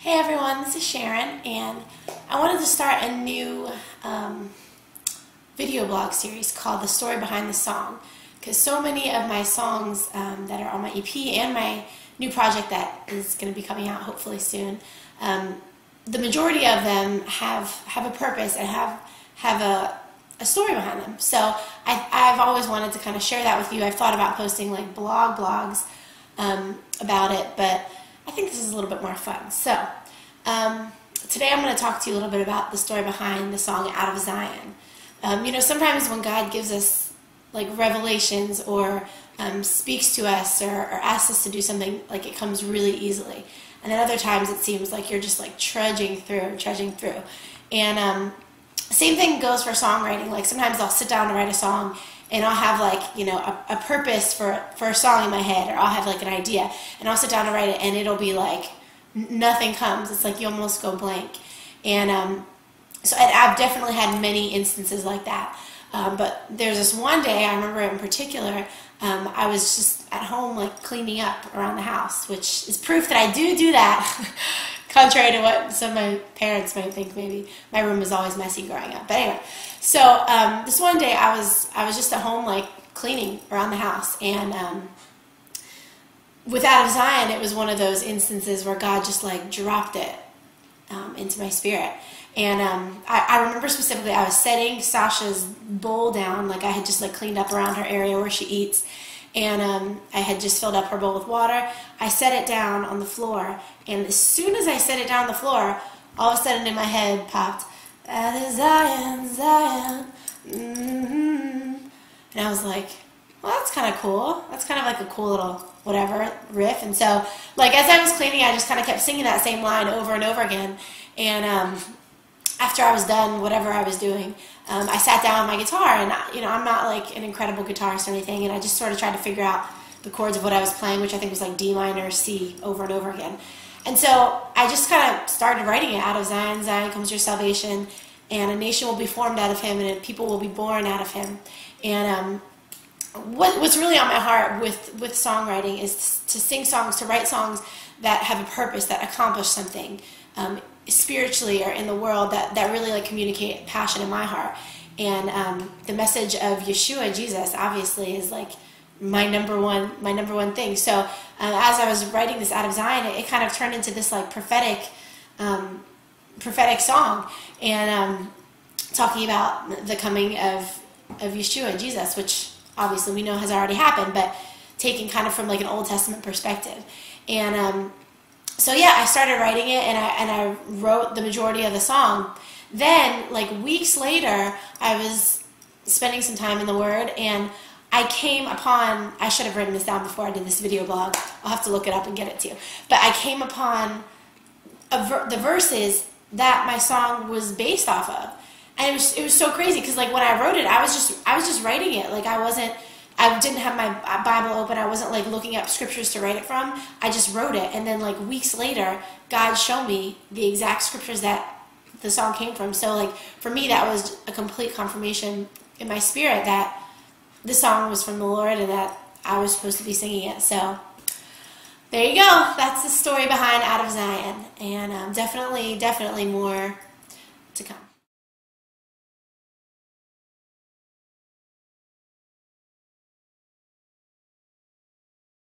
Hey everyone, this is Sharon, and I wanted to start a new video blog series called The Story Behind the Song, because so many of my songs that are on my EP and my new project that is going to be coming out hopefully soon, the majority of them have a purpose and have a story behind them. So I've always wanted to kind of share that with you. I've thought about posting like blogs about it, but I think this is a little bit more fun. So today I'm going to talk to you a little bit about the story behind the song Out of Zion. Sometimes when God gives us like revelations or speaks to us or asks us to do something, like it comes really easily. And then other times it seems like you're just like trudging through. And same thing goes for songwriting. Like sometimes I'll sit down to write a song and I'll have like, a purpose for a song in my head, or I'll have like an idea and I'll sit down to write it and it'll be like nothing comes. It's like you almost go blank. And so I've definitely had many instances like that. But there's this one day, I remember in particular, I was just at home like cleaning up around the house, which is proof that I do that. Contrary to what some of my parents might think, maybe my room was always messy growing up. But anyway, so this one day I was just at home like cleaning around the house, and with Out of Zion, it was one of those instances where God just like dropped it into my spirit. And I remember specifically I was setting Sasha's bowl down, like I had just like cleaned up around her area where she eats, and I had just filled up her bowl with water. I set it down on the floor, and as soon as I set it down on the floor, all of a sudden in my head popped, Out of Zion, Zion, and I was like, well, that's kind of cool. That's kind of like a cool little whatever riff. And so, like, as I was cleaning, I just kind of kept singing that same line over and over again. And after I was done whatever I was doing, I sat down with my guitar, and I'm not like an incredible guitarist or anything, and I just sort of tried to figure out the chords of what I was playing, which I think was like D minor, C, over and over again. And so I just kind of started writing it. Out of Zion, Zion comes your salvation, and a nation will be formed out of him, and people will be born out of him. And what's really on my heart with songwriting is to sing songs, to write songs that have a purpose, that accomplish something spiritually or in the world, that really like communicate passion in my heart. And the message of Yeshua, Jesus, obviously is like my number one thing. So as I was writing this Out of Zion, it kind of turned into this like prophetic song, and talking about the coming of Yeshua, Jesus, which obviously we know has already happened, but taken kind of from like an Old Testament perspective. And so yeah, I started writing it, and I wrote the majority of the song. Then, like weeks later, I was spending some time in the Word, and I came upon, I should have written this down before I did this video blog. I'll have to look it up and get it to you. But I came upon the verses that my song was based off of. And it was so crazy, because like when I wrote it, I was just writing it. Like I didn't have my Bible open. I wasn't like looking up scriptures to write it from. I just wrote it, and then like weeks later, God showed me the exact scriptures that the song came from. So like for me, that was a complete confirmation in my spirit that the song was from the Lord and that I was supposed to be singing it. So there you go. That's the story behind Out of Zion, and definitely more to come.